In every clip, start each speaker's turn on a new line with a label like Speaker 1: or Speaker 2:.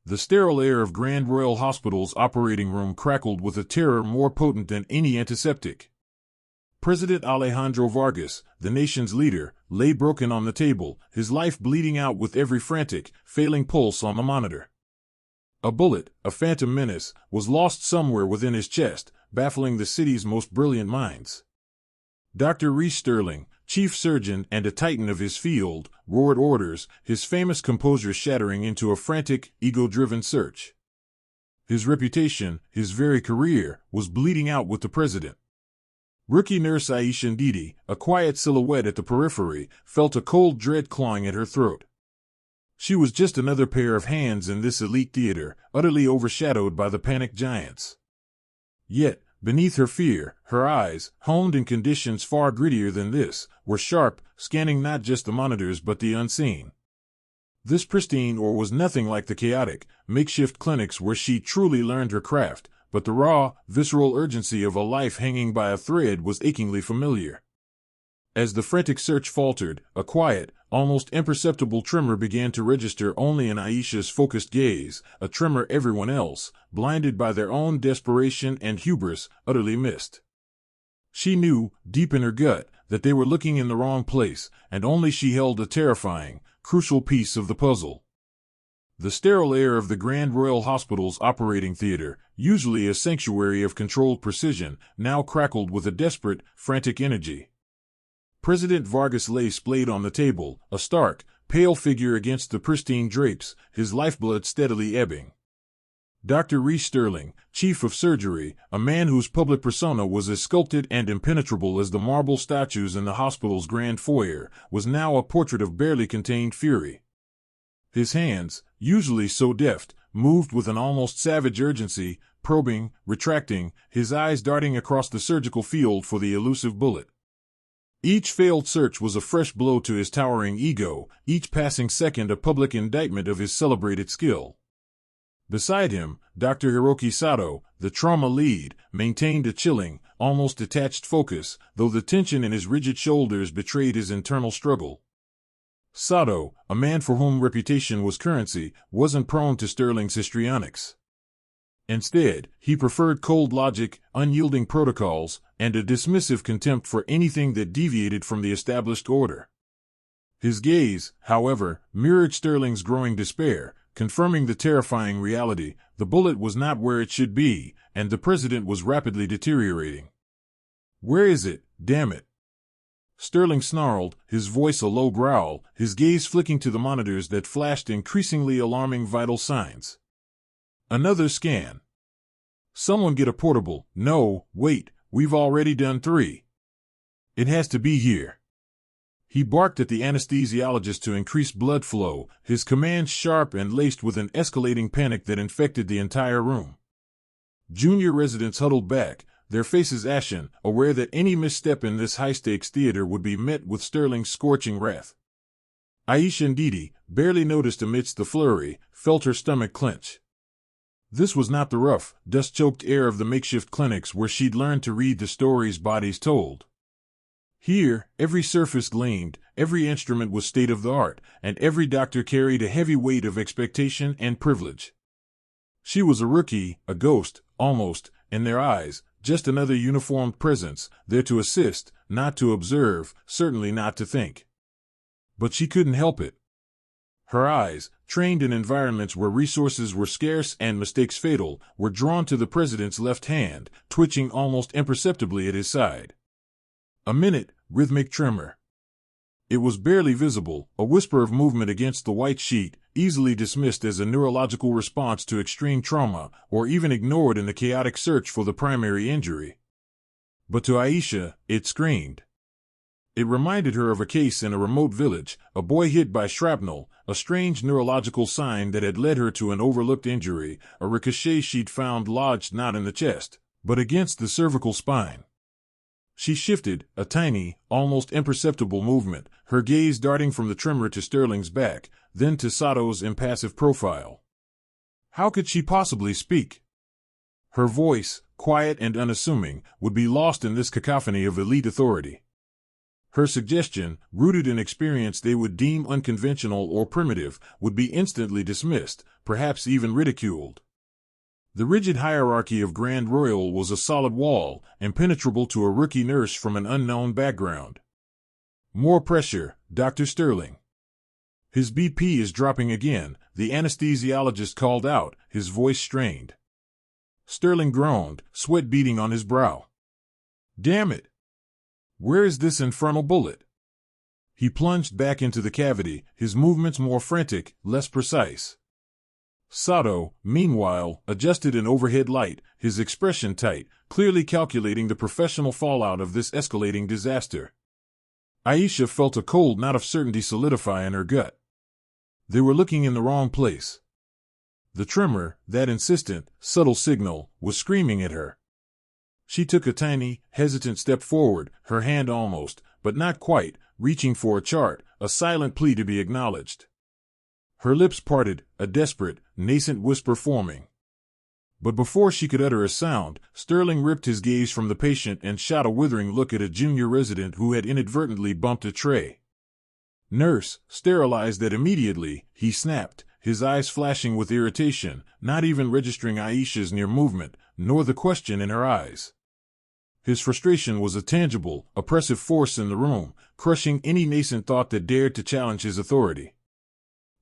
Speaker 1: The sterile air of Grand Royal Hospital's operating room crackled with a terror more potent than any antiseptic. President Alejandro Vargas, the nation's leader, lay broken on the table, his life bleeding out with every frantic, failing pulse on the monitor. A bullet, a phantom menace, was lost somewhere within his chest, baffling the city's most brilliant minds. Dr. Rhys Sterling, chief surgeon and a titan of his field, roared orders, his famous composure shattering into a frantic, ego-driven search. His reputation, his very career, was bleeding out with the president. Rookie nurse Aisha Ndidi, a quiet silhouette at the periphery, felt a cold dread clawing at her throat. She was just another pair of hands in this elite theater, utterly overshadowed by the panicked giants. Yet, beneath her fear, her eyes, honed in conditions far grittier than this, were sharp, scanning not just the monitors but the unseen. This pristine OR was nothing like the chaotic, makeshift clinics where she truly learned her craft, but the raw, visceral urgency of a life hanging by a thread was achingly familiar. As the frantic search faltered, a quiet, almost imperceptible tremor began to register only in Aisha's focused gaze, a tremor everyone else, blinded by their own desperation and hubris, utterly missed. She knew, deep in her gut, that they were looking in the wrong place, and only she held a terrifying, crucial piece of the puzzle. The sterile air of the Grand Royal Hospital's operating theater, usually a sanctuary of controlled precision, now crackled with a desperate, frantic energy. President Vargas lay splayed on the table, a stark, pale figure against the pristine drapes, his lifeblood steadily ebbing. Dr. Rhys Sterling, chief of surgery, a man whose public persona was as sculpted and impenetrable as the marble statues in the hospital's grand foyer, was now a portrait of barely contained fury. His hands, usually so deft, moved with an almost savage urgency, probing, retracting, his eyes darting across the surgical field for the elusive bullet. Each failed search was a fresh blow to his towering ego, each passing second a public indictment of his celebrated skill. Beside him, Dr. Hiroki Sato, the trauma lead, maintained a chilling, almost detached focus, though the tension in his rigid shoulders betrayed his internal struggle. Sato, a man for whom reputation was currency, wasn't prone to Sterling's histrionics. Instead, he preferred cold logic, unyielding protocols, and a dismissive contempt for anything that deviated from the established order. His gaze, however, mirrored Sterling's growing despair, confirming the terrifying reality: the bullet was not where it should be, and the president was rapidly deteriorating. "Where is it, damn it?" Sterling snarled, his voice a low growl, his gaze flicking to the monitors that flashed increasingly alarming vital signs. Another scan. "Someone get a portable." "No, wait, we've already done 3. It has to be here." He barked at the anesthesiologist to increase blood flow, his commands sharp and laced with an escalating panic that infected the entire room. Junior residents huddled back, their faces ashen, aware that any misstep in this high-stakes theater would be met with Sterling's scorching wrath. Aisha Ndidi, barely noticed amidst the flurry, felt her stomach clench. This was not the rough, dust-choked air of the makeshift clinics where she'd learned to read the stories bodies told. Here, every surface gleamed, every instrument was state-of-the-art, and every doctor carried a heavy weight of expectation and privilege. She was a rookie, a ghost, almost, in their eyes, just another uniformed presence, there to assist, not to observe, certainly not to think. But she couldn't help it. Her eyes, trained in environments where resources were scarce and mistakes fatal, were drawn to the president's left hand, twitching almost imperceptibly at his side. A minute, rhythmic tremor. It was barely visible, a whisper of movement against the white sheet, easily dismissed as a neurological response to extreme trauma, or even ignored in the chaotic search for the primary injury. But to Aisha, it screamed. It reminded her of a case in a remote village, a boy hit by shrapnel, a strange neurological sign that had led her to an overlooked injury, a ricochet she'd found lodged not in the chest, but against the cervical spine. She shifted, a tiny, almost imperceptible movement, her gaze darting from the tremor to Sterling's back, then to Sato's impassive profile. How could she possibly speak? Her voice, quiet and unassuming, would be lost in this cacophony of elite authority. Her suggestion, rooted in experience they would deem unconventional or primitive, would be instantly dismissed, perhaps even ridiculed. The rigid hierarchy of Grand Royal was a solid wall, impenetrable to a rookie nurse from an unknown background. More pressure, Dr. Sterling. His BP is dropping again, the anesthesiologist called out, his voice strained. Sterling groaned, sweat beading on his brow. Damn it! Where is this infernal bullet? He plunged back into the cavity, his movements more frantic, less precise. Sato, meanwhile, adjusted an overhead light, his expression tight, clearly calculating the professional fallout of this escalating disaster. Aisha felt a cold knot of certainty solidify in her gut. They were looking in the wrong place. The tremor, that insistent, subtle signal, was screaming at her. She took a tiny, hesitant step forward, her hand almost, but not quite, reaching for a chart, a silent plea to be acknowledged. Her lips parted, a desperate, nascent whisper forming. But before she could utter a sound, Sterling ripped his gaze from the patient and shot a withering look at a junior resident who had inadvertently bumped a tray. Nurse, sterilize that immediately, he snapped, his eyes flashing with irritation, not even registering Aisha's near movement, nor the question in her eyes. His frustration was a tangible, oppressive force in the room, crushing any nascent thought that dared to challenge his authority.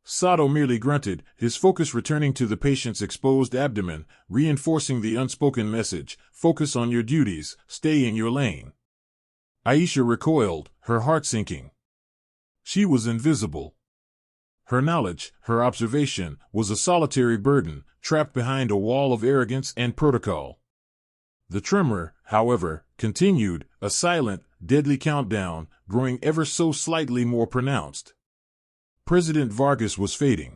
Speaker 1: Sato merely grunted, his focus returning to the patient's exposed abdomen, reinforcing the unspoken message, focus on your duties, stay in your lane. Aisha recoiled, her heart sinking. She was invisible. Her knowledge, her observation, was a solitary burden, trapped behind a wall of arrogance and protocol. The tremor, however, continued, a silent, deadly countdown, growing ever so slightly more pronounced. President Vargas was fading.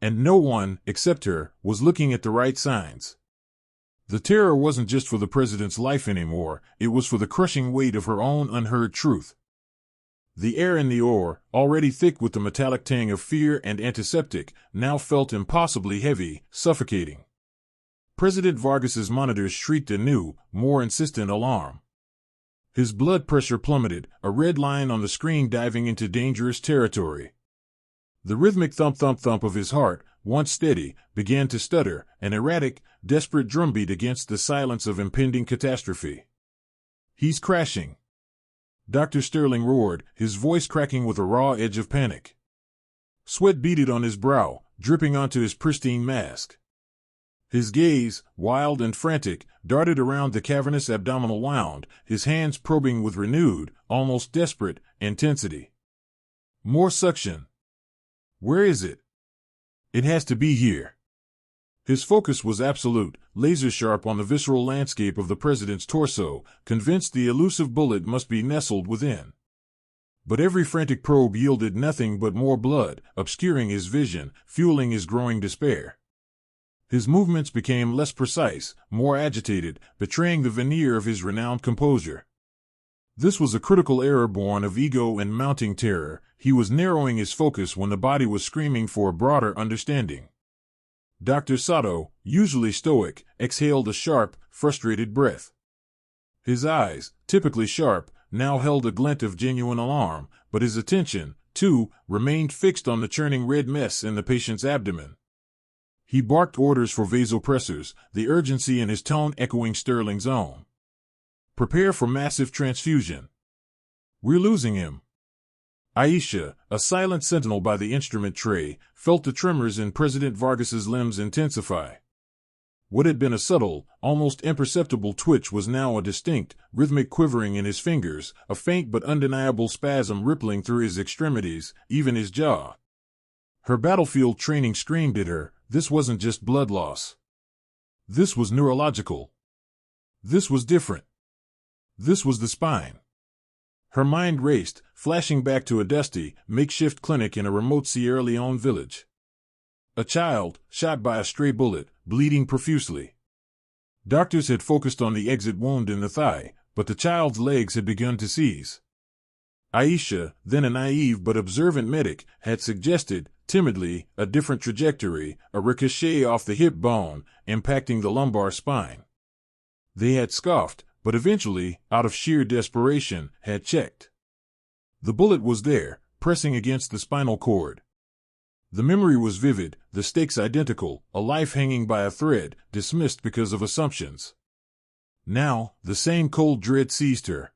Speaker 1: And no one, except her, was looking at the right signs. The terror wasn't just for the president's life anymore, it was for the crushing weight of her own unheard truth. The air in the OR, already thick with the metallic tang of fear and antiseptic, now felt impossibly heavy, suffocating. President Vargas's monitors shrieked a new, more insistent alarm. His blood pressure plummeted, a red line on the screen diving into dangerous territory. The rhythmic thump-thump-thump of his heart, once steady, began to stutter, an erratic, desperate drumbeat against the silence of impending catastrophe. He's crashing. Dr. Sterling roared, his voice cracking with a raw edge of panic. Sweat beaded on his brow, dripping onto his pristine mask. His gaze, wild and frantic, darted around the cavernous abdominal wound, his hands probing with renewed, almost desperate, intensity. More suction. Where is it? It has to be here. His focus was absolute, laser-sharp on the visceral landscape of the president's torso, convinced the elusive bullet must be nestled within. But every frantic probe yielded nothing but more blood, obscuring his vision, fueling his growing despair. His movements became less precise, more agitated, betraying the veneer of his renowned composure. This was a critical error born of ego and mounting terror. He was narrowing his focus when the body was screaming for a broader understanding. Dr. Sato, usually stoic, exhaled a sharp, frustrated breath. His eyes, typically sharp, now held a glint of genuine alarm, but his attention, too, remained fixed on the churning red mess in the patient's abdomen. He barked orders for vasopressors, the urgency in his tone echoing Sterling's own. Prepare for massive transfusion. We're losing him. Aisha, a silent sentinel by the instrument tray, felt the tremors in President Vargas's limbs intensify. What had been a subtle, almost imperceptible twitch was now a distinct, rhythmic quivering in his fingers, a faint but undeniable spasm rippling through his extremities, even his jaw. Her battlefield training screamed at her, this wasn't just blood loss. This was neurological. This was different. This was the spine. Her mind raced, flashing back to a dusty, makeshift clinic in a remote Sierra Leone village. A child, shot by a stray bullet, bleeding profusely. Doctors had focused on the exit wound in the thigh, but the child's legs had begun to seize. Aisha, then a naive but observant medic, had suggested, timidly, a different trajectory, a ricochet off the hip bone, impacting the lumbar spine. They had scoffed, but eventually, out of sheer desperation, had checked. The bullet was there, pressing against the spinal cord. The memory was vivid, the stakes identical, a life hanging by a thread, dismissed because of assumptions. Now, the same cold dread seized her.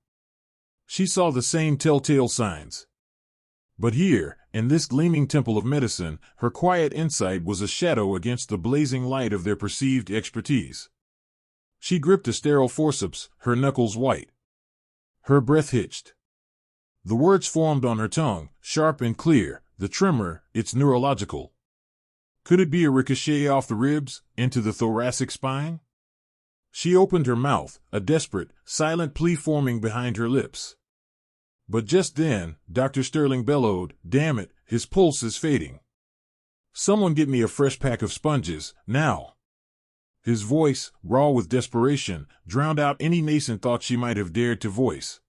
Speaker 1: She saw the same telltale signs. But here, in this gleaming temple of medicine, her quiet insight was a shadow against the blazing light of their perceived expertise. She gripped a sterile forceps, her knuckles white. Her breath hitched. The words formed on her tongue, sharp and clear, the tremor, it's neurological. Could it be a ricochet off the ribs, into the thoracic spine? She opened her mouth, a desperate, silent plea forming behind her lips. But just then, Dr. Sterling bellowed, "Damn it, his pulse is fading. Someone get me a fresh pack of sponges, now." His voice, raw with desperation, drowned out any nascent thought she might have dared to voice.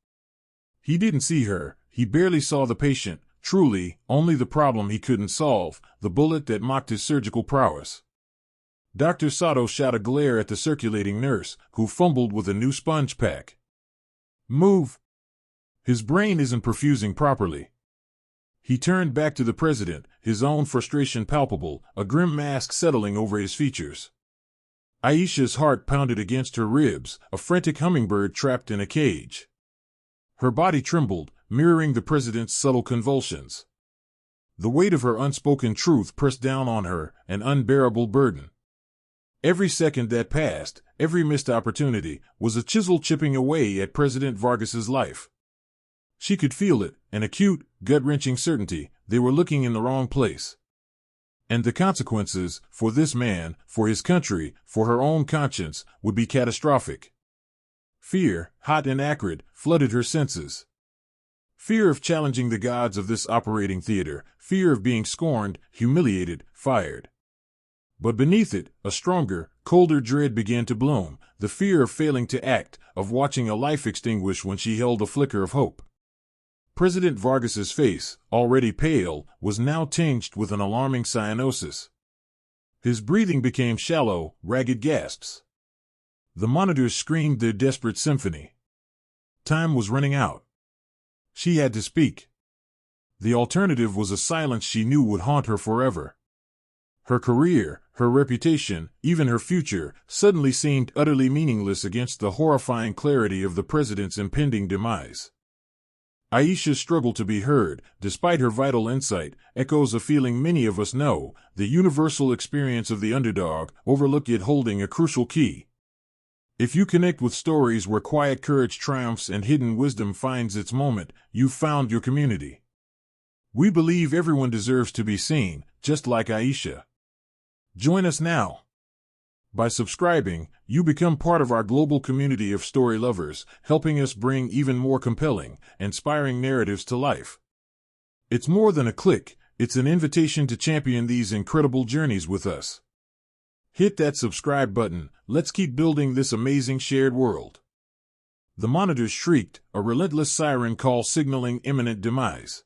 Speaker 1: He didn't see her, he barely saw the patient, truly, only the problem he couldn't solve, the bullet that mocked his surgical prowess. Dr. Sato shot a glare at the circulating nurse, who fumbled with a new sponge pack. "Move! His brain isn't perfusing properly." He turned back to the president, his own frustration palpable, a grim mask settling over his features. Aisha's heart pounded against her ribs, a frantic hummingbird trapped in a cage. Her body trembled, mirroring the president's subtle convulsions. The weight of her unspoken truth pressed down on her, an unbearable burden. Every second that passed, every missed opportunity, was a chisel chipping away at President Vargas's life. She could feel it, an acute, gut-wrenching certainty, they were looking in the wrong place. And the consequences, for this man, for his country, for her own conscience, would be catastrophic. Fear, hot and acrid, flooded her senses. Fear of challenging the gods of this operating theater, fear of being scorned, humiliated, fired. But beneath it, a stronger, colder dread began to bloom, the fear of failing to act, of watching a life extinguish when she held a flicker of hope. President Vargas's face, already pale, was now tinged with an alarming cyanosis. His breathing became shallow, ragged gasps. The monitors screamed their desperate symphony. Time was running out. She had to speak. The alternative was a silence she knew would haunt her forever. Her career, her reputation, even her future, suddenly seemed utterly meaningless against the horrifying clarity of the president's impending demise. Aisha's struggle to be heard, despite her vital insight, echoes a feeling many of us know, the universal experience of the underdog, overlooked yet holding a crucial key. If you connect with stories where quiet courage triumphs and hidden wisdom finds its moment, you've found your community. We believe everyone deserves to be seen, just like Aisha. Join us now. By subscribing, you become part of our global community of story lovers, helping us bring even more compelling, inspiring narratives to life. It's more than a click, it's an invitation to champion these incredible journeys with us. Hit that subscribe button, let's keep building this amazing shared world. The monitors shrieked, a relentless siren call signaling imminent demise.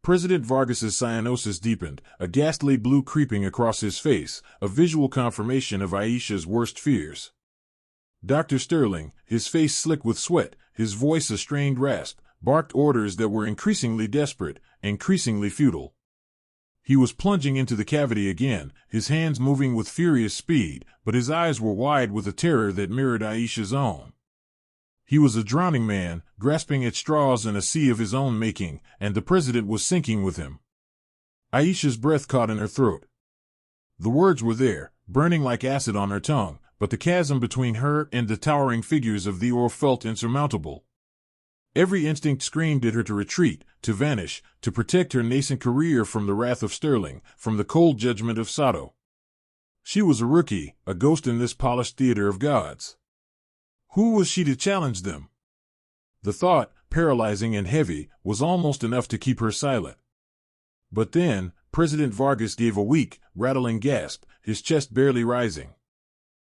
Speaker 1: President Vargas's cyanosis deepened, a ghastly blue creeping across his face, a visual confirmation of Aisha's worst fears. Dr. Sterling, his face slick with sweat, his voice a strained rasp, barked orders that were increasingly desperate, increasingly futile. He was plunging into the cavity again, his hands moving with furious speed, but his eyes were wide with a terror that mirrored Aisha's own. He was a drowning man, grasping at straws in a sea of his own making, and the president was sinking with him. Aisha's breath caught in her throat. The words were there, burning like acid on her tongue, but the chasm between her and the towering figures of the Or felt insurmountable. Every instinct screamed at her to retreat, to vanish, to protect her nascent career from the wrath of Sterling, from the cold judgment of Sato. She was a rookie, a ghost in this polished theater of gods. Who was she to challenge them? The thought, paralyzing and heavy, was almost enough to keep her silent. But then, President Vargas gave a weak, rattling gasp, his chest barely rising.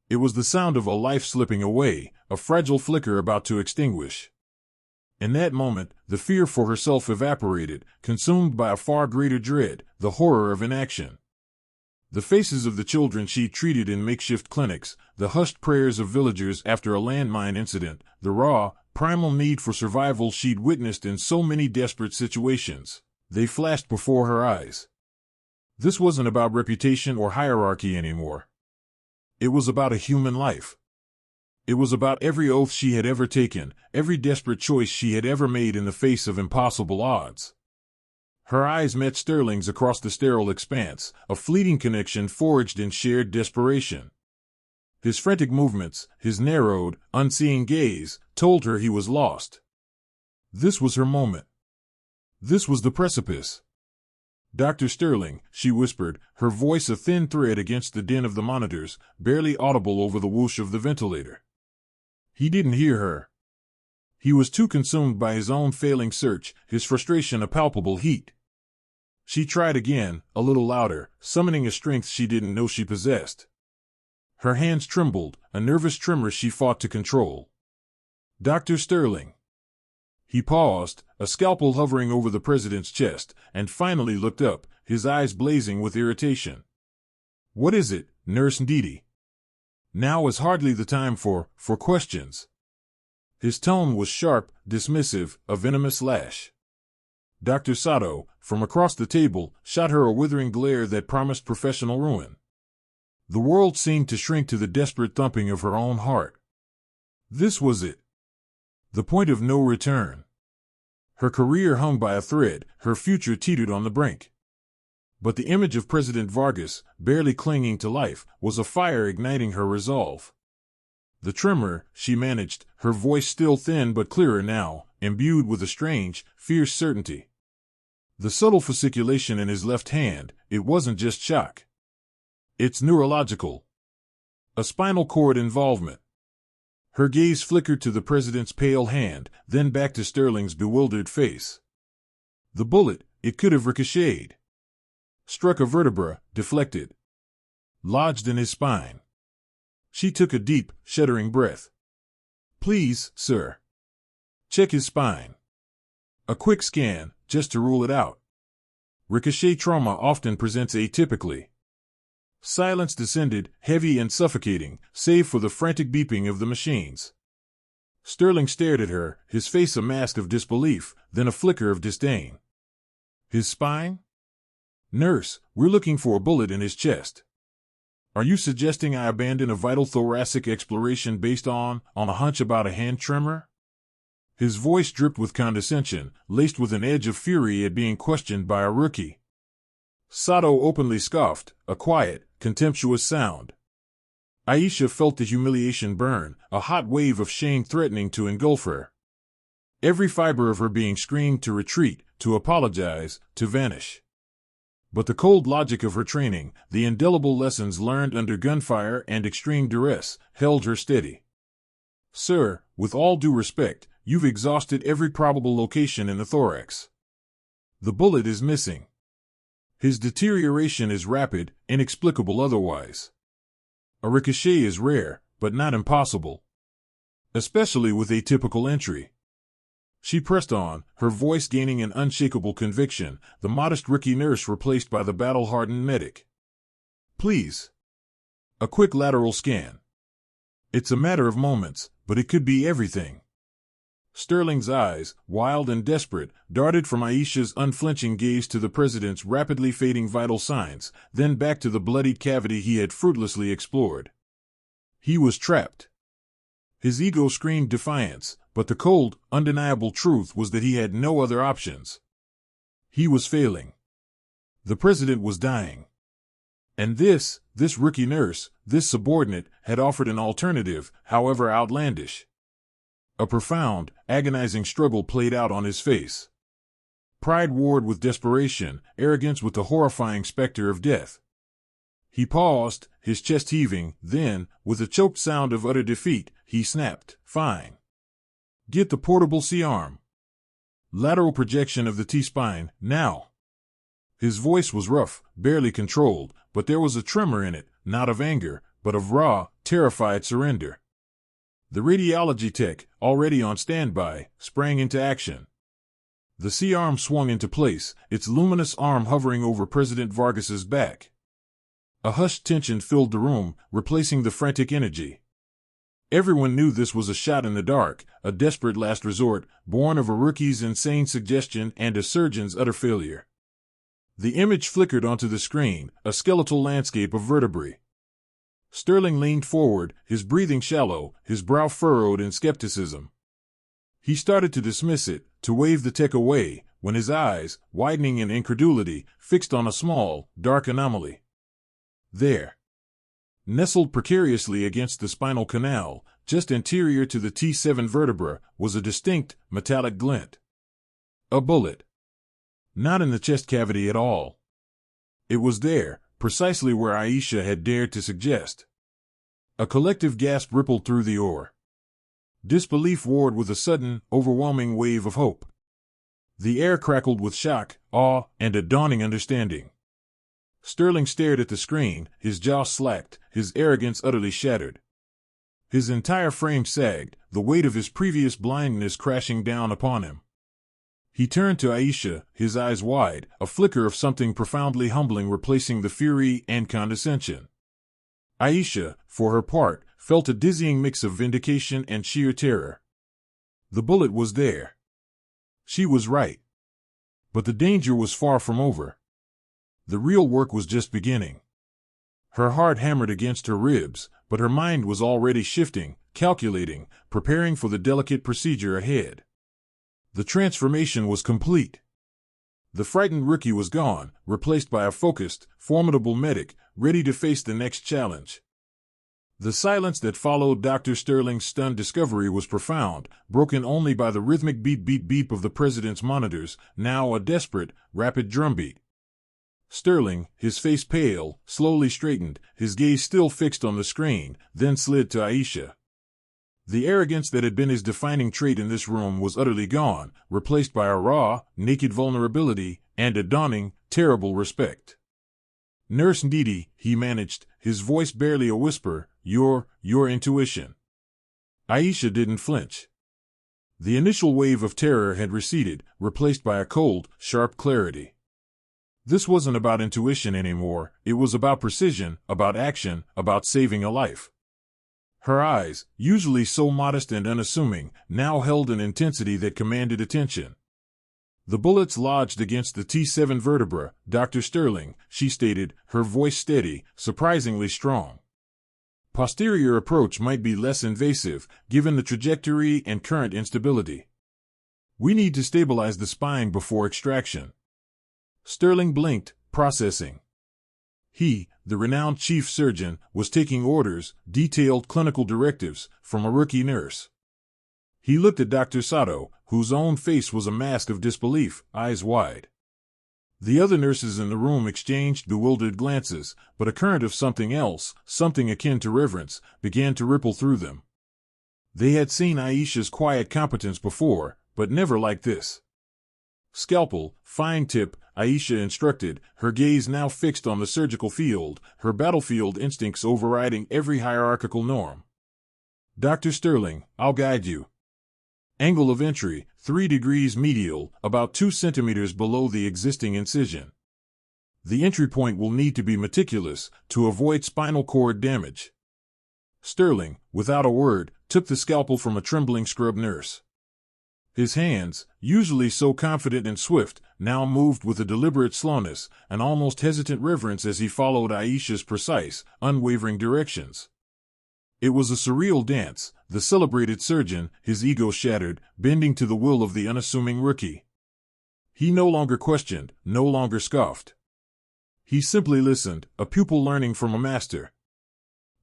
Speaker 1: It was the sound of a life slipping away, a fragile flicker about to extinguish. In that moment, the fear for herself evaporated, consumed by a far greater dread, the horror of inaction. The faces of the children she treated in makeshift clinics, the hushed prayers of villagers after a landmine incident, the raw, primal need for survival she'd witnessed in so many desperate situations. They flashed before her eyes. This wasn't about reputation or hierarchy anymore. It was about a human life. It was about every oath she had ever taken, every desperate choice she had ever made in the face of impossible odds. Her eyes met Sterling's across the sterile expanse, a fleeting connection forged in shared desperation. His frantic movements, his narrowed, unseeing gaze, told her he was lost. This was her moment. This was the precipice. "Dr. Sterling," she whispered, her voice a thin thread against the din of the monitors, barely audible over the whoosh of the ventilator. He didn't hear her. He was too consumed by his own failing search, his frustration a palpable heat. She tried again, a little louder, summoning a strength she didn't know she possessed. Her hands trembled, a nervous tremor she fought to control. "Dr. Sterling." He paused, a scalpel hovering over the president's chest, and finally looked up, his eyes blazing with irritation. "What is it, Nurse Ndidi?" Now is hardly the time for questions. His tone was sharp, dismissive, a venomous lash. Dr. Sato, from across the table, shot her a withering glare that promised professional ruin. The world seemed to shrink to the desperate thumping of her own heart. This was it. The point of no return. Her career hung by a thread, her future teetered on the brink. But the image of President Vargas, barely clinging to life, was a fire igniting her resolve. The tremor, she managed, her voice still thin but clearer now, imbued with a strange, fierce certainty. The subtle fasciculation in his left hand, it wasn't just shock. It's neurological. A spinal cord involvement. Her gaze flickered to the president's pale hand, then back to Sterling's bewildered face. The bullet, it could have ricocheted. Struck a vertebra, deflected. Lodged in his spine. She took a deep, shuddering breath. "Please, sir. Check his spine. A quick scan, just to rule it out. Ricochet trauma often presents atypically." Silence descended, heavy and suffocating, save for the frantic beeping of the machines. Sterling stared at her, his face a mask of disbelief, then a flicker of disdain. "His spine? Nurse, we're looking for a bullet in his chest. Are you suggesting I abandon a vital thoracic exploration based on a hunch about a hand tremor?" His voice dripped with condescension, laced with an edge of fury at being questioned by a rookie. Sato openly scoffed, a quiet, contemptuous sound. Aisha felt the humiliation burn, a hot wave of shame threatening to engulf her. Every fiber of her being screamed to retreat, to apologize, to vanish. But the cold logic of her training, the indelible lessons learned under gunfire and extreme duress, held her steady. "Sir, with all due respect, you've exhausted every probable location in the thorax. The bullet is missing. His deterioration is rapid, inexplicable otherwise. A ricochet is rare, but not impossible. Especially with atypical entry." She pressed on, her voice gaining an unshakable conviction, the modest rookie nurse replaced by the battle-hardened medic. "Please. A quick lateral scan. It's a matter of moments, but it could be everything." Sterling's eyes, wild and desperate, darted from Aisha's unflinching gaze to the president's rapidly fading vital signs, then back to the bloodied cavity he had fruitlessly explored. He was trapped. His ego screamed defiance, but the cold, undeniable truth was that he had no other options. He was failing. The president was dying. And this rookie nurse, this subordinate, had offered an alternative, however outlandish. A profound, agonizing struggle played out on his face. Pride warred with desperation, arrogance with the horrifying specter of death. He paused, his chest heaving, then, with a choked sound of utter defeat, he snapped, "Fine. Get the portable C-arm. Lateral projection of the T-spine, now." His voice was rough, barely controlled, but there was a tremor in it, not of anger, but of raw, terrified surrender. The radiology tech, already on standby, sprang into action. The C-arm swung into place, its luminous arm hovering over President Vargas's back. A hushed tension filled the room, replacing the frantic energy. Everyone knew this was a shot in the dark, a desperate last resort, born of a rookie's insane suggestion and a surgeon's utter failure. The image flickered onto the screen, a skeletal landscape of vertebrae. Sterling leaned forward, his breathing shallow, his brow furrowed in skepticism. He started to dismiss it, to wave the tech away, when his eyes, widening in incredulity, fixed on a small, dark anomaly. There, nestled precariously against the spinal canal, just anterior to the T7 vertebra, was a distinct, metallic glint. A bullet. Not in the chest cavity at all. It was there, precisely where Aisha had dared to suggest. A collective gasp rippled through the OR. Disbelief warred with a sudden, overwhelming wave of hope. The air crackled with shock, awe, and a dawning understanding. Sterling stared at the screen, his jaw slacked, his arrogance utterly shattered. His entire frame sagged, the weight of his previous blindness crashing down upon him. He turned to Aisha, his eyes wide, a flicker of something profoundly humbling replacing the fury and condescension. Aisha, for her part, felt a dizzying mix of vindication and sheer terror. The bullet was there. She was right. But the danger was far from over. The real work was just beginning. Her heart hammered against her ribs, but her mind was already shifting, calculating, preparing for the delicate procedure ahead. The transformation was complete. The frightened rookie was gone, replaced by a focused, formidable medic, ready to face the next challenge. The silence that followed Dr. Sterling's stunned discovery was profound, broken only by the rhythmic beep-beep-beep of the president's monitors, now a desperate, rapid drumbeat. Sterling, his face pale, slowly straightened, his gaze still fixed on the screen, then slid to Aisha. The arrogance that had been his defining trait in this room was utterly gone, replaced by a raw, naked vulnerability and a dawning, terrible respect. "Nurse Ndidi," he managed, his voice barely a whisper, your intuition." Aisha didn't flinch. The initial wave of terror had receded, replaced by a cold, sharp clarity. This wasn't about intuition anymore, it was about precision, about action, about saving a life. Her eyes, usually so modest and unassuming, now held an intensity that commanded attention. "The bullets lodged against the T7 vertebra, Dr. Sterling," she stated, her voice steady, surprisingly strong. "Posterior approach might be less invasive, given the trajectory and current instability. We need to stabilize the spine before extraction." Sterling blinked, processing. He, the renowned chief surgeon, was taking orders, detailed clinical directives, from a rookie nurse. He looked at Dr. Sato, whose own face was a mask of disbelief, eyes wide. The other nurses in the room exchanged bewildered glances, but a current of something else, something akin to reverence, began to ripple through them. They had seen Aisha's quiet competence before, but never like this. "Scalpel, fine tip," Aisha instructed, her gaze now fixed on the surgical field, her battlefield instincts overriding every hierarchical norm. "Dr. Sterling, I'll guide you. Angle of entry, 3 degrees medial, about 2 centimeters below the existing incision. The entry point will need to be meticulous, to avoid spinal cord damage." Sterling, without a word, took the scalpel from a trembling scrub nurse. His hands, usually so confident and swift, now moved with a deliberate slowness, an almost hesitant reverence as he followed Aisha's precise, unwavering directions. It was a surreal dance, the celebrated surgeon, his ego shattered, bending to the will of the unassuming rookie. He no longer questioned, no longer scoffed. He simply listened, a pupil learning from a master.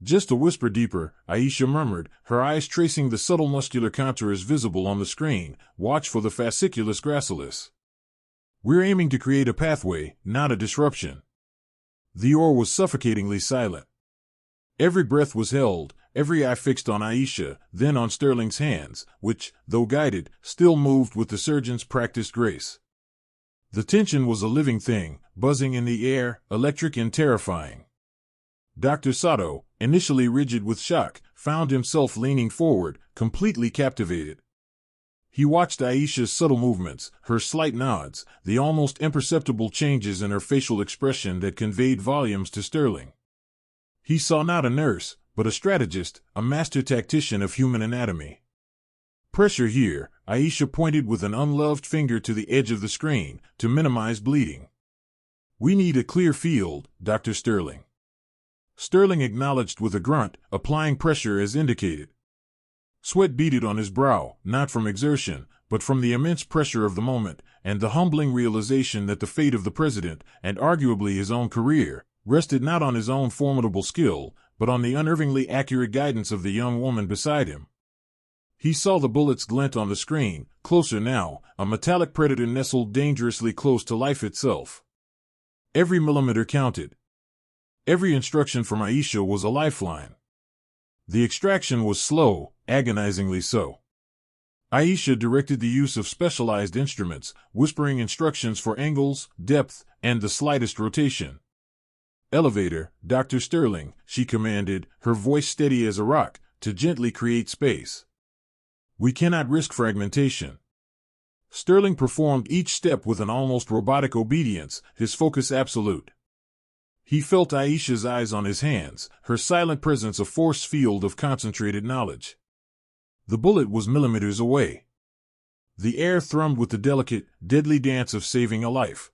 Speaker 1: "Just a whisper deeper," Aisha murmured, her eyes tracing the subtle muscular contours visible on the screen. "Watch for the fasciculus gracilis. We're aiming to create a pathway, not a disruption." The OR was suffocatingly silent. Every breath was held, every eye fixed on Aisha, then on Sterling's hands, which, though guided, still moved with the surgeon's practiced grace. The tension was a living thing, buzzing in the air, electric and terrifying. Dr. Sato, initially rigid with shock, found himself leaning forward, completely captivated. He watched Aisha's subtle movements, her slight nods, the almost imperceptible changes in her facial expression that conveyed volumes to Sterling. He saw not a nurse, but a strategist, a master tactician of human anatomy. Pressure here, Aisha pointed with an unloved finger to the edge of the screen, to minimize bleeding. We need a clear field, Dr. Sterling. Sterling acknowledged with a grunt, applying pressure as indicated. Sweat beaded on his brow, not from exertion, but from the immense pressure of the moment, and the humbling realization that the fate of the president, and arguably his own career, rested not on his own formidable skill, but on the unervingly accurate guidance of the young woman beside him. He saw the bullets glint on the screen, closer now, a metallic predator nestled dangerously close to life itself. Every millimeter counted. Every instruction from Aisha was a lifeline. The extraction was slow, agonizingly so. Aisha directed the use of specialized instruments, whispering instructions for angles, depth, and the slightest rotation. "Elevator, Dr. Sterling," she commanded, her voice steady as a rock, to gently create space. "We cannot risk fragmentation." Sterling performed each step with an almost robotic obedience, his focus absolute. He felt Aisha's eyes on his hands, her silent presence a force field of concentrated knowledge. The bullet was millimeters away. The air thrummed with the delicate, deadly dance of saving a life.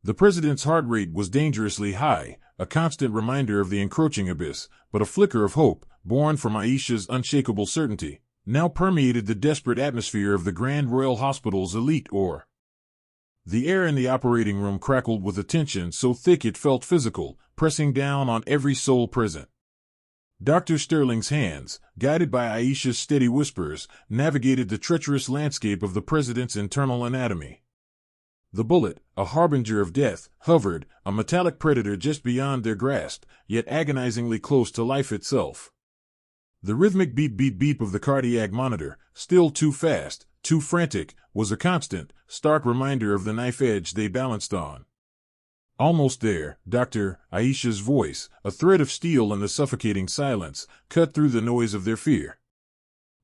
Speaker 1: The president's heart rate was dangerously high, a constant reminder of the encroaching abyss, but a flicker of hope, born from Aisha's unshakable certainty, now permeated the desperate atmosphere of the Grand Royal Hospital's elite or. The air in the operating room crackled with a tension so thick it felt physical, pressing down on every soul present. Dr. Sterling's hands, guided by Aisha's steady whispers, navigated the treacherous landscape of the president's internal anatomy. The bullet, a harbinger of death, hovered, a metallic predator just beyond their grasp, yet agonizingly close to life itself. The rhythmic beep-beep-beep of the cardiac monitor, still too fast, too frantic, was a constant, stark reminder of the knife edge they balanced on. "Almost there, Doctor," Aisha's voice, a thread of steel in the suffocating silence, cut through the noise of their fear.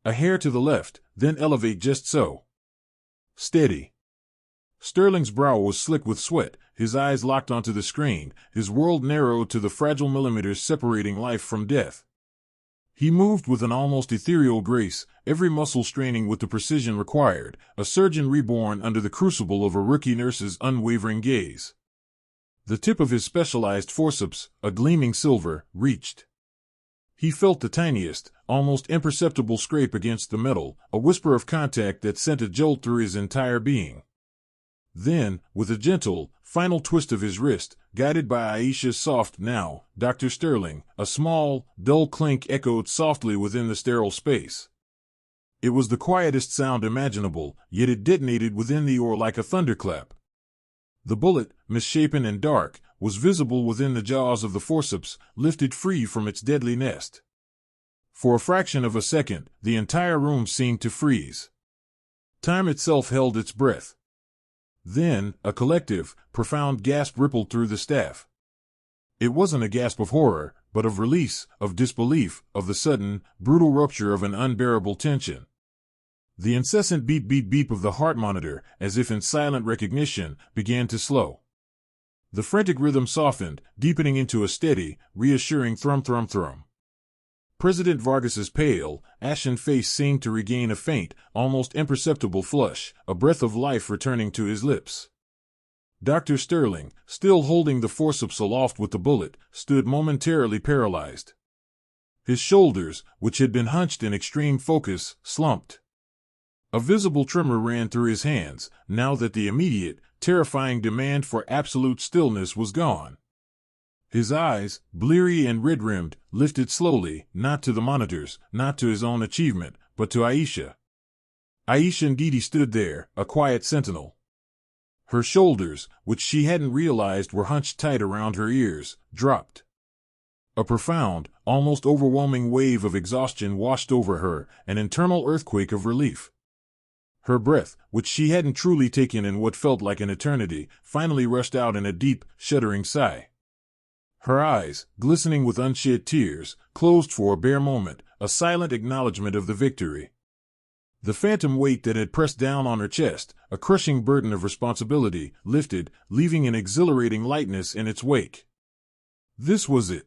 Speaker 1: "A hair to the left, then elevate just so. Steady." Sterling's brow was slick with sweat, his eyes locked onto the screen, his world narrowed to the fragile millimeters separating life from death. He moved with an almost ethereal grace, every muscle straining with the precision required, a surgeon reborn under the crucible of a rookie nurse's unwavering gaze. The tip of his specialized forceps, a gleaming silver, reached. He felt the tiniest, almost imperceptible scrape against the metal, a whisper of contact that sent a jolt through his entire being. Then, with a gentle, final twist of his wrist, guided by Aisha's soft "Now, Dr. Sterling," a small, dull clink echoed softly within the sterile space. It was the quietest sound imaginable, yet it detonated within the oar like a thunderclap. The bullet, misshapen and dark, was visible within the jaws of the forceps, lifted free from its deadly nest. For a fraction of a second, the entire room seemed to freeze. Time itself held its breath. Then, a collective, profound gasp rippled through the staff. It wasn't a gasp of horror, but of release, of disbelief, of the sudden, brutal rupture of an unbearable tension. The incessant beep-beep-beep of the heart monitor, as if in silent recognition, began to slow. The frantic rhythm softened, deepening into a steady, reassuring thrum-thrum-thrum. President Vargas's pale, ashen face seemed to regain a faint, almost imperceptible flush, a breath of life returning to his lips. Dr. Sterling, still holding the forceps aloft with the bullet, stood momentarily paralyzed. His shoulders, which had been hunched in extreme focus, slumped. A visible tremor ran through his hands, now that the immediate, terrifying demand for absolute stillness was gone. His eyes, bleary and red-rimmed, lifted slowly, not to the monitors, not to his own achievement, but to Aisha. Aisha Ndidi stood there, a quiet sentinel. Her shoulders, which she hadn't realized were hunched tight around her ears, dropped. A profound, almost overwhelming wave of exhaustion washed over her, an internal earthquake of relief. Her breath, which she hadn't truly taken in what felt like an eternity, finally rushed out in a deep, shuddering sigh. Her eyes, glistening with unshed tears, closed for a bare moment, a silent acknowledgement of the victory. The phantom weight that had pressed down on her chest, a crushing burden of responsibility, lifted, leaving an exhilarating lightness in its wake. This was it.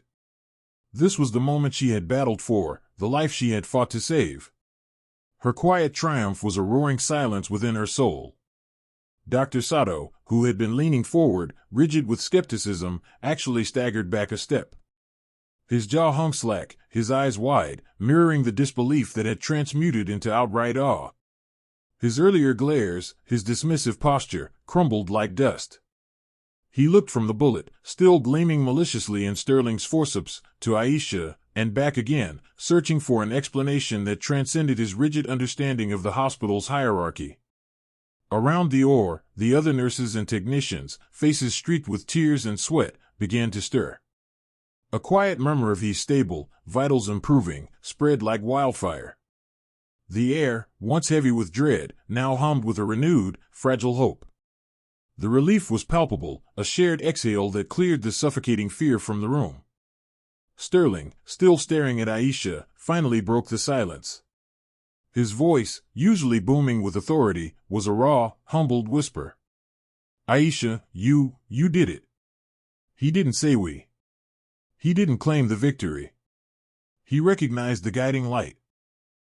Speaker 1: This was the moment she had battled for, the life she had fought to save. Her quiet triumph was a roaring silence within her soul. Dr. Sato, who had been leaning forward, rigid with skepticism, actually staggered back a step. His jaw hung slack, his eyes wide, mirroring the disbelief that had transmuted into outright awe. His earlier glares, his dismissive posture, crumbled like dust. He looked from the bullet, still gleaming maliciously in Sterling's forceps, to Aisha, and back again, searching for an explanation that transcended his rigid understanding of the hospital's hierarchy. Around the OR, the other nurses and technicians, faces streaked with tears and sweat, began to stir. A quiet murmur of "he's stable, vitals improving," spread like wildfire. The air, once heavy with dread, now hummed with a renewed, fragile hope. The relief was palpable, a shared exhale that cleared the suffocating fear from the room. Sterling, still staring at Aisha, finally broke the silence. His voice, usually booming with authority, was a raw, humbled whisper. "Aisha, you did it." He didn't say we. He didn't claim the victory. He recognized the guiding light.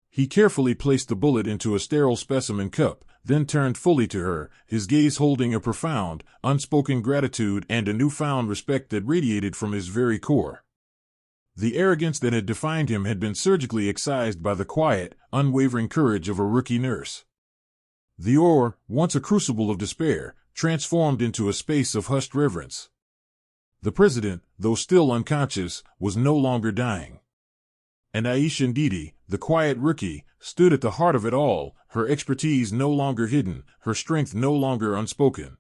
Speaker 1: He carefully placed the bullet into a sterile specimen cup, then turned fully to her, his gaze holding a profound, unspoken gratitude and a newfound respect that radiated from his very core. The arrogance that had defined him had been surgically excised by the quiet, unwavering courage of a rookie nurse. The OR, once a crucible of despair, transformed into a space of hushed reverence. The president, though still unconscious, was no longer dying. And Aisha Ndidi, the quiet rookie, stood at the heart of it all, her expertise no longer hidden, her strength no longer unspoken.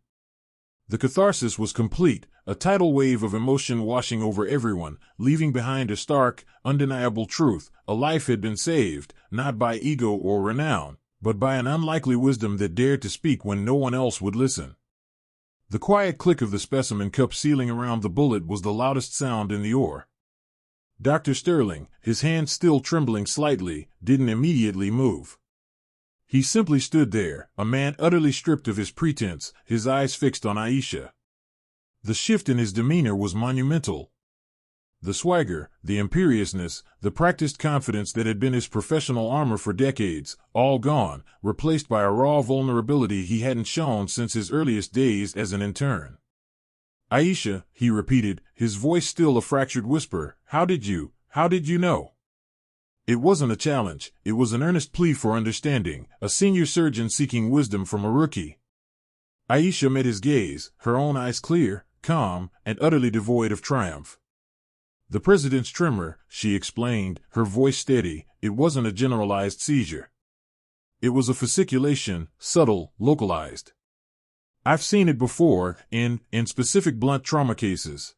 Speaker 1: The catharsis was complete, a tidal wave of emotion washing over everyone, leaving behind a stark, undeniable truth: a life had been saved, not by ego or renown, but by an unlikely wisdom that dared to speak when no one else would listen. The quiet click of the specimen cup sealing around the bullet was the loudest sound in the OR. Dr. Sterling, his hand still trembling slightly, didn't immediately move. He simply stood there, a man utterly stripped of his pretense, his eyes fixed on Aisha. The shift in his demeanor was monumental. The swagger, the imperiousness, the practiced confidence that had been his professional armor for decades, all gone, replaced by a raw vulnerability he hadn't shown since his earliest days as an intern. "Aisha," he repeated, his voice still a fractured whisper, how did you know?" It wasn't a challenge, it was an earnest plea for understanding, a senior surgeon seeking wisdom from a rookie. Aisha met his gaze, her own eyes clear, calm, and utterly devoid of triumph. "The president's tremor," she explained, her voice steady, "it wasn't a generalized seizure. It was a fasciculation, subtle, localized. I've seen it before, in specific blunt trauma cases.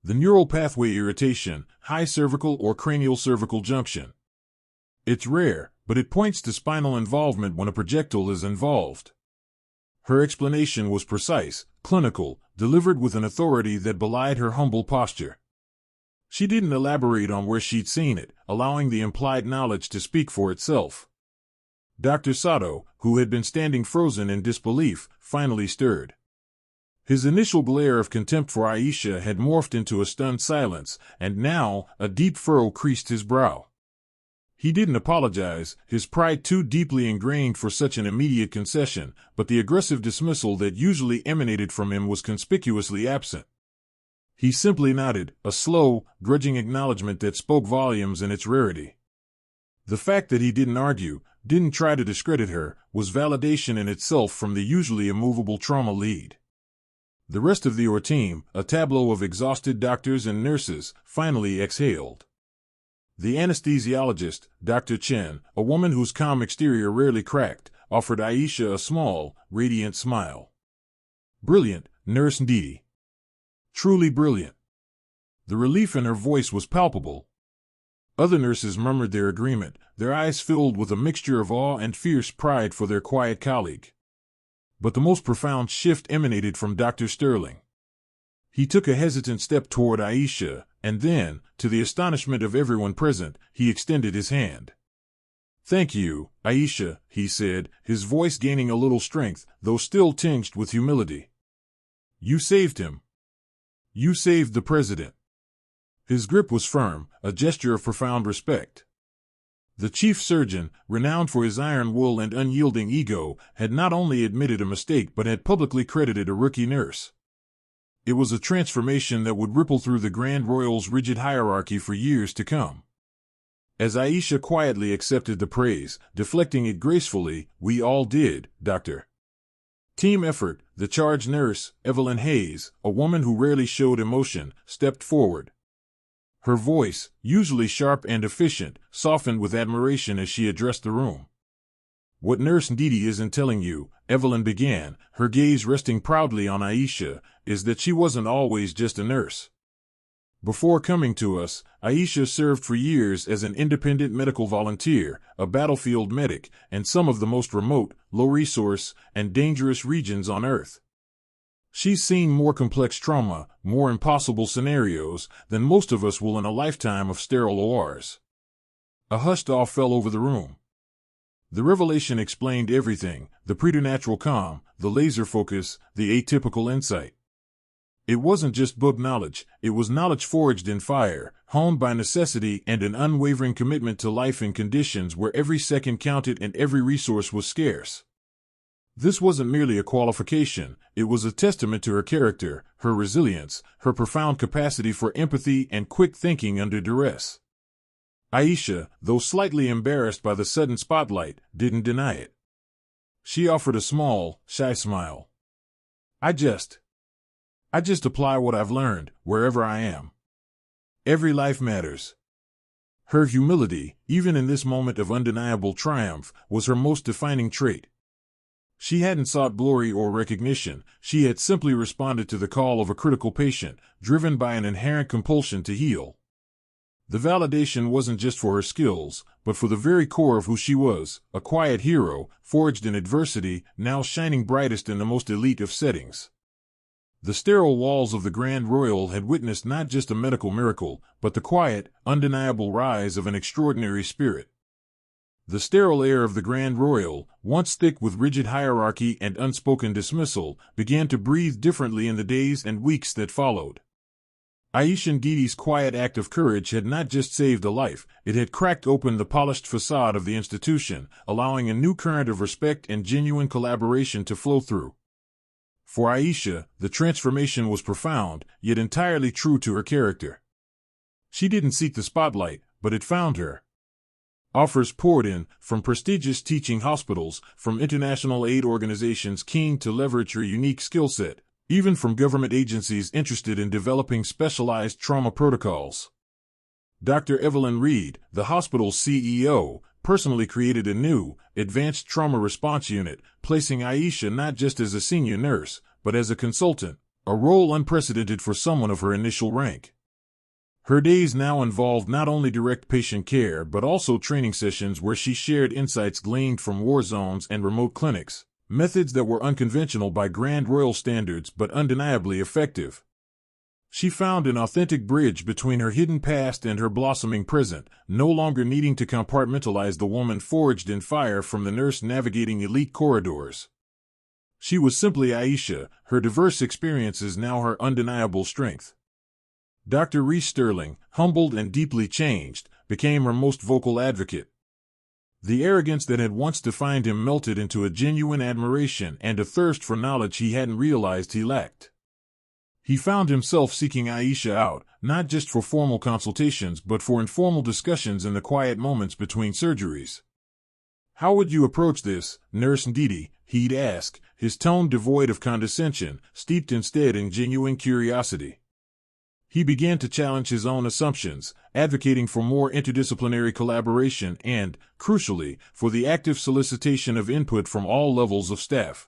Speaker 1: The neural pathway irritation, high cervical or cranial cervical junction. It's rare, but it points to spinal involvement when a projectile is involved." Her explanation was precise, clinical, delivered with an authority that belied her humble posture. She didn't elaborate on where she'd seen it, allowing the implied knowledge to speak for itself. Dr. Sato, who had been standing frozen in disbelief, finally stirred. His initial glare of contempt for Aisha had morphed into a stunned silence, and now a deep furrow creased his brow. He didn't apologize, his pride too deeply ingrained for such an immediate concession, but the aggressive dismissal that usually emanated from him was conspicuously absent. He simply nodded, a slow, grudging acknowledgement that spoke volumes in its rarity. The fact that he didn't argue, didn't try to discredit her, was validation in itself from the usually immovable trauma lead. The rest of the OR team, a tableau of exhausted doctors and nurses, finally exhaled. The anesthesiologist, Dr. Chen, a woman whose calm exterior rarely cracked, offered Aisha a small, radiant smile. "Brilliant, Nurse Ndidi. Truly brilliant." The relief in her voice was palpable. Other nurses murmured their agreement, their eyes filled with a mixture of awe and fierce pride for their quiet colleague. But the most profound shift emanated from Dr. Sterling. He took a hesitant step toward Aisha, and then, to the astonishment of everyone present, he extended his hand. "Thank you, Aisha," he said, his voice gaining a little strength, though still tinged with humility. "You saved him. You saved the president." His grip was firm, a gesture of profound respect. The chief surgeon, renowned for his iron will and unyielding ego, had not only admitted a mistake but had publicly credited a rookie nurse. It was a transformation that would ripple through the Grand Royal's rigid hierarchy for years to come. As Aisha quietly accepted the praise, deflecting it gracefully, "We all did, Doctor." Team effort. The charge nurse, Evelyn Hayes, a woman who rarely showed emotion, stepped forward. Her voice, usually sharp and efficient, softened with admiration as she addressed the room. "What Nurse Ndidi isn't telling you," Evelyn began, her gaze resting proudly on Aisha, "is that she wasn't always just a nurse. Before coming to us, Aisha served for years as an independent medical volunteer, a battlefield medic, in some of the most remote, low-resource, and dangerous regions on Earth. She's seen more complex trauma, more impossible scenarios, than most of us will in a lifetime of sterile ORs." A hushed awe fell over the room. The revelation explained everything: the preternatural calm, the laser focus, the atypical insight. It wasn't just book knowledge, it was knowledge forged in fire, honed by necessity and an unwavering commitment to life in conditions where every second counted and every resource was scarce. This wasn't merely a qualification, it was a testament to her character, her resilience, her profound capacity for empathy and quick thinking under duress. Aisha, though slightly embarrassed by the sudden spotlight, didn't deny it. She offered a small, shy smile. I just apply what I've learned, wherever I am. Every life matters." Her humility, even in this moment of undeniable triumph, was her most defining trait. She hadn't sought glory or recognition, she had simply responded to the call of a critical patient, driven by an inherent compulsion to heal. The validation wasn't just for her skills, but for the very core of who she was, a quiet hero, forged in adversity, now shining brightest in the most elite of settings. The sterile walls of the Grand Royal had witnessed not just a medical miracle, but the quiet, undeniable rise of an extraordinary spirit. The sterile air of the Grand Royal, once thick with rigid hierarchy and unspoken dismissal, began to breathe differently in the days and weeks that followed. Aisha Ndidi's quiet act of courage had not just saved a life, it had cracked open the polished facade of the institution, allowing a new current of respect and genuine collaboration to flow through. For Aisha, the transformation was profound, yet entirely true to her character. She didn't seek the spotlight, but it found her. Offers poured in, from prestigious teaching hospitals, from international aid organizations keen to leverage her unique skill set, even from government agencies interested in developing specialized trauma protocols. Dr. Evelyn Reed, the hospital's CEO, personally created a new, advanced trauma response unit, placing Aisha not just as a senior nurse, but as a consultant, a role unprecedented for someone of her initial rank. Her days now involved not only direct patient care but also training sessions where she shared insights gleaned from war zones and remote clinics, methods that were unconventional by Grand Royal standards but undeniably effective. She found an authentic bridge between her hidden past and her blossoming present, no longer needing to compartmentalize the woman forged in fire from the nurse navigating elite corridors. She was simply Aisha, her diverse experiences now her undeniable strength. Dr. Rhys Sterling, humbled and deeply changed, became her most vocal advocate. The arrogance that had once defined him melted into a genuine admiration and a thirst for knowledge he hadn't realized he lacked. He found himself seeking Aisha out, not just for formal consultations but for informal discussions in the quiet moments between surgeries. "How would you approach this, Nurse Ndidi?" he'd ask, his tone devoid of condescension, steeped instead in genuine curiosity. He began to challenge his own assumptions, advocating for more interdisciplinary collaboration and, crucially, for the active solicitation of input from all levels of staff.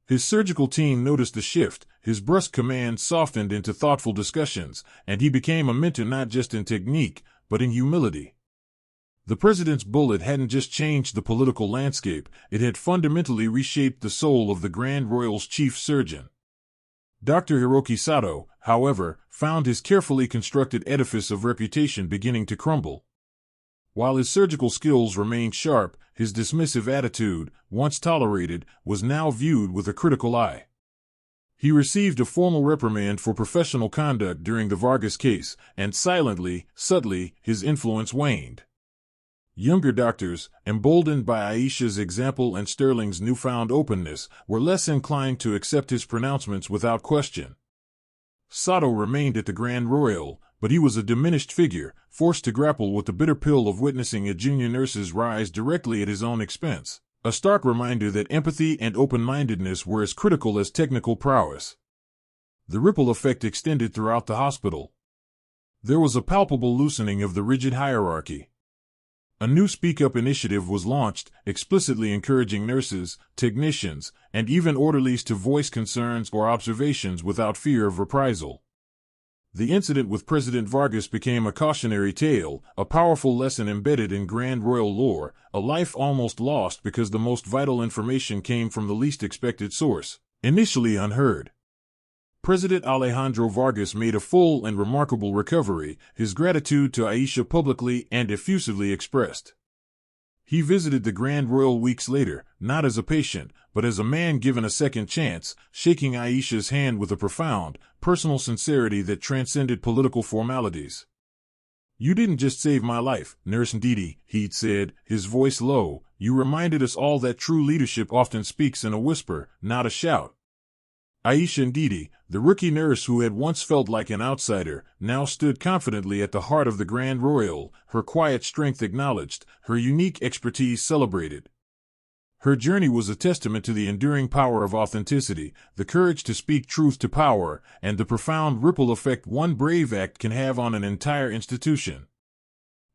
Speaker 1: His surgical team noticed the shift, his brusque commands softened into thoughtful discussions, and he became a mentor not just in technique, but in humility. The president's bullet hadn't just changed the political landscape, it had fundamentally reshaped the soul of the Grand Royal's chief surgeon. Dr. Hiroki Sato, however, found his carefully constructed edifice of reputation beginning to crumble. While his surgical skills remained sharp, his dismissive attitude, once tolerated, was now viewed with a critical eye. He received a formal reprimand for professional conduct during the Vargas case, and silently, subtly, his influence waned. Younger doctors, emboldened by Aisha's example and Sterling's newfound openness, were less inclined to accept his pronouncements without question. Sato remained at the Grand Royal, but he was a diminished figure, forced to grapple with the bitter pill of witnessing a junior nurse's rise directly at his own expense, a stark reminder that empathy and open-mindedness were as critical as technical prowess. The ripple effect extended throughout the hospital. There was a palpable loosening of the rigid hierarchy. A new Speak Up initiative was launched, explicitly encouraging nurses, technicians, and even orderlies to voice concerns or observations without fear of reprisal. The incident with President Vargas became a cautionary tale, a powerful lesson embedded in Grand Royal lore, a life almost lost because the most vital information came from the least expected source, initially unheard. President Alejandro Vargas made a full and remarkable recovery, his gratitude to Aisha publicly and effusively expressed. He visited the Grand Royal weeks later, not as a patient, but as a man given a second chance, shaking Aisha's hand with a profound, personal sincerity that transcended political formalities. "You didn't just save my life, Nurse Ndidi," he'd said, his voice low. "You reminded us all that true leadership often speaks in a whisper, not a shout." Aisha Ndidi, the rookie nurse who had once felt like an outsider, now stood confidently at the heart of the Grand Royal, her quiet strength acknowledged, her unique expertise celebrated. Her journey was a testament to the enduring power of authenticity, the courage to speak truth to power, and the profound ripple effect one brave act can have on an entire institution.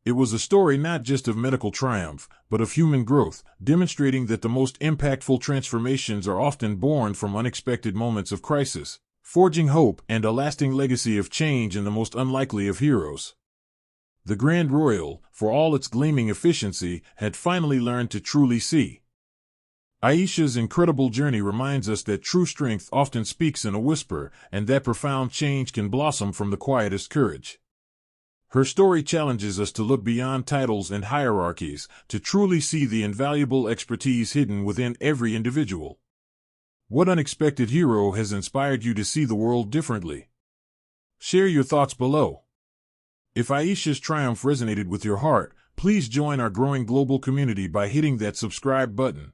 Speaker 1: It was a story not just of medical triumph, but of human growth, demonstrating that the most impactful transformations are often born from unexpected moments of crisis, forging hope and a lasting legacy of change in the most unlikely of heroes. The Grand Royal, for all its gleaming efficiency, had finally learned to truly see. Aisha's incredible journey reminds us that true strength often speaks in a whisper, and that profound change can blossom from the quietest courage. Her story challenges us to look beyond titles and hierarchies, to truly see the invaluable expertise hidden within every individual. What unexpected hero has inspired you to see the world differently? Share your thoughts below. If Aisha's triumph resonated with your heart, please join our growing global community by hitting that subscribe button.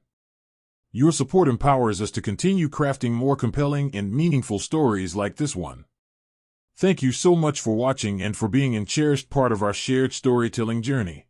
Speaker 1: Your support empowers us to continue crafting more compelling and meaningful stories like this one. Thank you so much for watching and for being a cherished part of our shared storytelling journey.